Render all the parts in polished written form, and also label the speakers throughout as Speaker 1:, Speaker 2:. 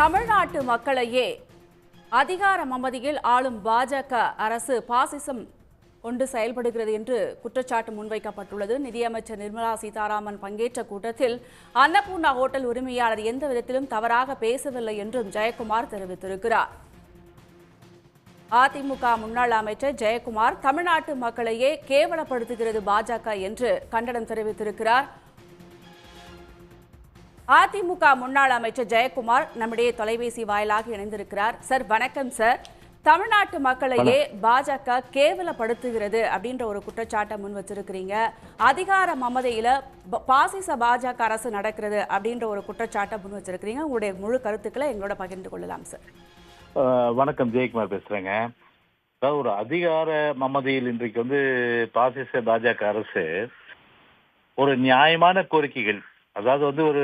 Speaker 1: தமிழ்நாட்டு மக்களையே அதிகார மமதியில் ஆளும் பாஜக அரசு பாசிசம் கொண்டு செயல்படுகிறது என்று குற்றச்சாட்டு முன்வைக்கப்பட்டுள்ளது. நிதியமைச்சர் நிர்மலா சீதாராமன் பங்கேற்ற கூட்டத்தில் அன்னபூர்ணா ஹோட்டல் உரிமையாளர் எந்த விதத்திலும் தவறாக பேசவில்லை என்றும் ஜெயக்குமார் தெரிவித்திருக்கிறார். அதிமுக முன்னாள் அமைச்சர் ஜெயக்குமார் தமிழ்நாட்டு மக்களையே கேவலப்படுத்துகிறது பாஜக என்று கண்டனம் தெரிவித்திருக்கிறார். அதிமுக முன்னாள் அமைச்சர் ஜெயக்குமார் நம்முடைய தொலைபேசி வாயிலாக இணைந்திருக்கிறார். சார் வணக்கம் சார். தமிழ்நாட்டு மக்களையே பாஜக கேவலப்படுத்துகிறது அப்படின்ற ஒரு குற்றச்சாட்டை முன் வச்சிருக்கிறீங்க. அதிகார மமதையில பாசிச பாஜக அரசு நடக்கிறது அப்படின்ற ஒரு குற்றச்சாட்டை முன் வச்சிருக்கிறீங்க. உங்களுடைய முழு கருத்துக்களை எங்களோட பகிர்ந்து கொள்ளலாம் சார்.
Speaker 2: வணக்கம், ஜெயக்குமார் பேசுறேங்க. ஒரு அதிகார மமதையில் இன்றைக்கு பாசிச பாஜக அரசு ஒரு நியாயமான கோரிக்கைகள், அதாவது ஒரு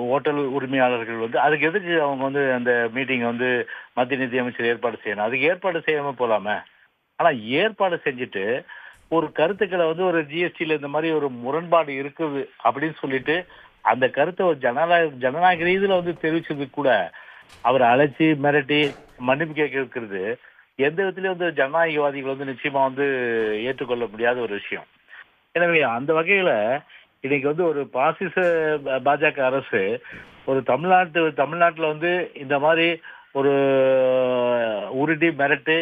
Speaker 2: ஹோட்டல் உரிமையாளர்கள் அதுக்கு எதுக்கு அவங்க அந்த மீட்டிங் மத்திய நிதி அமைச்சர் ஏற்பாடு செய்யணும்? அதுக்கு ஏற்பாடு செய்யாம போலாமே. ஆனா ஏற்பாடு செஞ்சுட்டு ஒரு கருத்துக்களை ஒரு ஜிஎஸ்டியில இந்த மாதிரி ஒரு முரண்பாடு இருக்குது அப்படின்னு சொல்லிட்டு அந்த கருத்தை ஒரு ஜனநாயக ரீதியில தெரிவிச்சது கூட அவர் அழைச்சி மிரட்டி மன்னிப்பு கேட்க இருக்கிறது எந்த விதத்திலயும் ஜனநாயகவாதிகள் நிச்சயமா ஏற்றுக்கொள்ள முடியாத ஒரு விஷயம். எனவே அந்த வகையில இன்னைக்கு ஒரு பாசிச பாஜக அரசு ஒரு தமிழ்நாட்டுல இந்த மாதிரி ஒரு உருட்டி மிரட்டு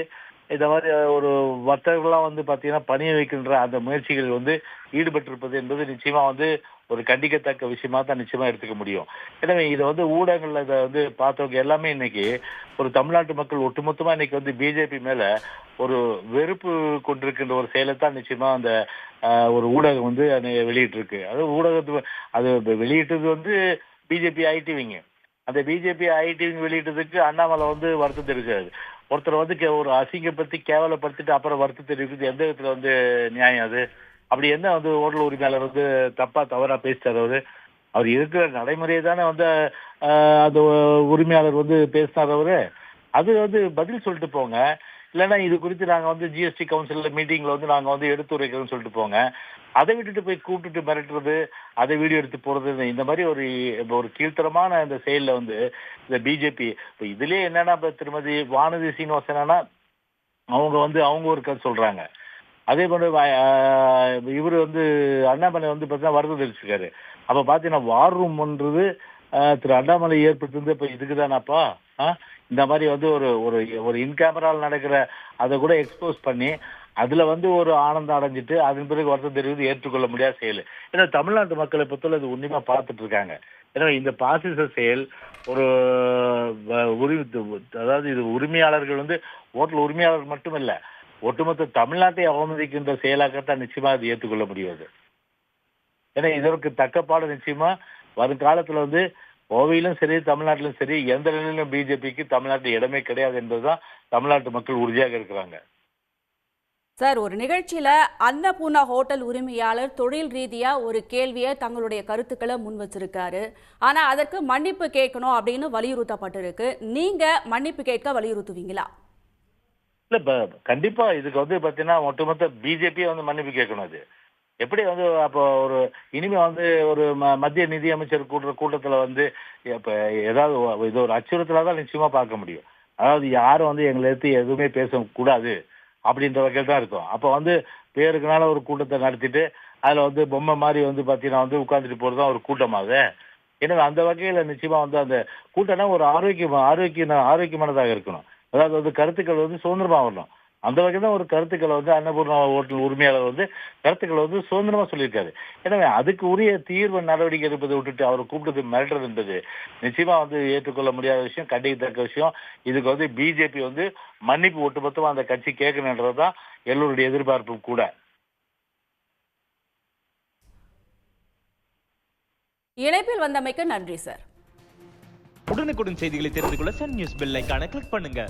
Speaker 2: இந்த மாதிரி ஒரு வர்த்தகர்கள்லாம் பாத்தீங்கன்னா பணிய வைக்கின்ற அந்த முயற்சிகள் ஈடுபட்டிருப்பது என்பது நிச்சயமா ஒரு கண்டிக்கத்தக்க விஷயமா தான் நிச்சயமா எடுத்துக்க முடியும். எனவே இதை ஊடகங்கள்ல இதை பார்த்தவங்க எல்லாமே இன்னைக்கு ஒரு தமிழ்நாட்டு மக்கள் ஒட்டுமொத்தமா இன்னைக்கு பிஜேபி மேல ஒரு வெறுப்பு கொண்டிருக்கின்ற ஒரு செயலை தான் நிச்சயமா அந்த ஒரு ஊடகம் வெளியிட்டு இருக்கு. அது ஊடகத்து அது வெளியிட்டது பிஜேபி ஐடிவிங்க. அந்த பிஜேபி ஐடிவிங்க வெளியிட்டதுக்கு அண்ணாமலை வருத்தம் தெரிவிச்சாரு. ஒருத்தர் ஒரு அசிங்கப்படுத்தி கேவலப்படுத்திட்டு அப்புறம் வருத்தம் தெரிவிக்கிறது எந்த விதத்துல நியாயம்? அது அப்படி என்ன ஹோட்டல் உரிமையாளர் தவறா பேசிட்டாரு? அவர் இருக்கிற நடைமுறையை தானே அந்த உரிமையாளர் பேசினார். அவரு அது பதில் சொல்லிட்டு போங்க. இல்லைன்னா இது குறித்து நாங்க ஜிஎஸ்டி கவுன்சில் மீட்டிங்ல நாங்க எடுத்துரைக்கிறோம்னு சொல்லிட்டு போங்க. அதை விட்டுட்டு போய் கூப்பிட்டுட்டு மிரட்டுறது, அதை வீடியோ எடுத்து போறது, இந்த மாதிரி ஒரு கீழ்த்தரமான இந்த செயல்ல இந்த பிஜேபி இப்போ இதுலயே என்னன்னா திருமதி வானதி சீனிவாசனா அவங்க ஒரு கருத்து சொல்றாங்க. அதே போல இவரு அண்ணாமலை பார்த்தீங்கன்னா வருத்தம் தெரிவிச்சிருக்காரு. அப்ப பாத்தீங்கன்னா வார் ரூம்ன்றது திரு அண்ணாமலை ஏற்படுத்திருந்து இப்ப இதுக்குதானாப்பா இந்த மாதிரி ஒரு இன் கேமரால் நடக்கிற அதை கூட எக்ஸ்போஸ் பண்ணி அதுல ஒரு ஆனந்தம் அடைஞ்சிட்டு அதன் பிறகு வருத்தம் தெரிவித்து ஏற்றுக்கொள்ள முடியாத செயல். ஏன்னா தமிழ்நாட்டு மக்களை பொறுத்தவரை அது உண்மையா பார்த்துட்டு இருக்காங்க. எனவே இந்த பாசிச செயல் ஒரு அதாவது இது உரிமையாளர்கள் ஹோட்டல் உரிமையாளர்கள் மட்டும் இல்ல, ஒட்டுமொத்த தமிழ்நாட்டை அவமதிக்கின்ற செயலாகத்தான் நிச்சயமா அது ஏற்றுக்கொள்ள முடியாது. ஏன்னா இதற்கு தக்கப்பாடு நிச்சயமா வருங்காலத்துல கோவையிலும் சரி தமிழ்நாட்டிலும் சரி எந்த நிலையிலும் பிஜேபிக்கு தமிழ்நாட்டில் இடமே கிடையாது என்பதுதான் தமிழ்நாட்டு மக்கள் உறுதியாக இருக்கிறாங்க.
Speaker 1: சார், ஒரு நிகழ்ச்சியில அன்னபூர்ணா ஹோட்டல் உரிமையாளர் தொழில் ரீதியா ஒரு கேள்வியை தங்களுடைய கருத்துக்களை முன் வச்சிருக்காரு. ஆனா அதற்கு மன்னிப்பு கேட்கணும் அப்படின்னு வலியுறுத்தப்பட்டிருக்கு. நீங்க மன்னிப்பு கேட்க வலியுறுத்துவீங்களா?
Speaker 2: இல்ல, கண்டிப்பா இதுக்கு பாத்தீங்கன்னா ஒட்டுமொத்த பிஜேபி மன்னிப்பு கேட்கணும். அது எப்படி அப்போ ஒரு இனிமே ஒரு மத்திய நிதி அமைச்சர் கூட்டத்துல இப்ப ஏதாவது இது ஒரு அச்சுறுத்தலா தான் நிச்சயமா பார்க்க முடியும். அதாவது யாரும் எங்களை எடுத்து எதுவுமே பேசக்கூடாது அப்படின்ற வகையில் தான் இருக்கும். அப்ப பேருக்குனால ஒரு கூட்டத்தை நடத்திட்டு அதுல பொம்மை மாதிரி பாத்தீங்கன்னா உட்கார்ந்துட்டு போறதுதான் ஒரு கூட்டமாகுது. எனவே அந்த வகையில நிச்சயமா அந்த கூட்டம்னா ஒரு ஆரோக்கியமானதாக இருக்கணும். அதாவது கருத்துக்கள் சுதந்திரமா வரணும். அந்த வகையில் தான் ஒரு கருத்துக்களை அன்னபூர்ணா ஹோட்டல் உரிமையாளர் கருத்துக்களை சுதந்திரமா சொல்லியிருக்காரு. எனவே அதுக்கு உரிய தீர்வு நடவடிக்கை எடுப்பதை விட்டுட்டு அவர் கூப்பிட்டு மிரட்டுறது என்பது நிச்சயமா ஏற்றுக்கொள்ள முடியாத விஷயம், கண்டிக்கத்தக்க விஷயம். இதுக்கு பிஜேபி மன்னிப்பு ஒட்டுமொத்தமா அந்த கட்சி கேட்கணுன்றதுதான் எல்லோருடைய எதிர்பார்ப்பும் கூட.
Speaker 1: இணைப்பில் வந்தமைக்கு நன்றி சார்.
Speaker 3: உடனுக்குடன் செய்திகளை தெரிந்து கொள்ள சன் நியூஸ் பெல் ஐகானை கிளிக் பண்ணுங்க.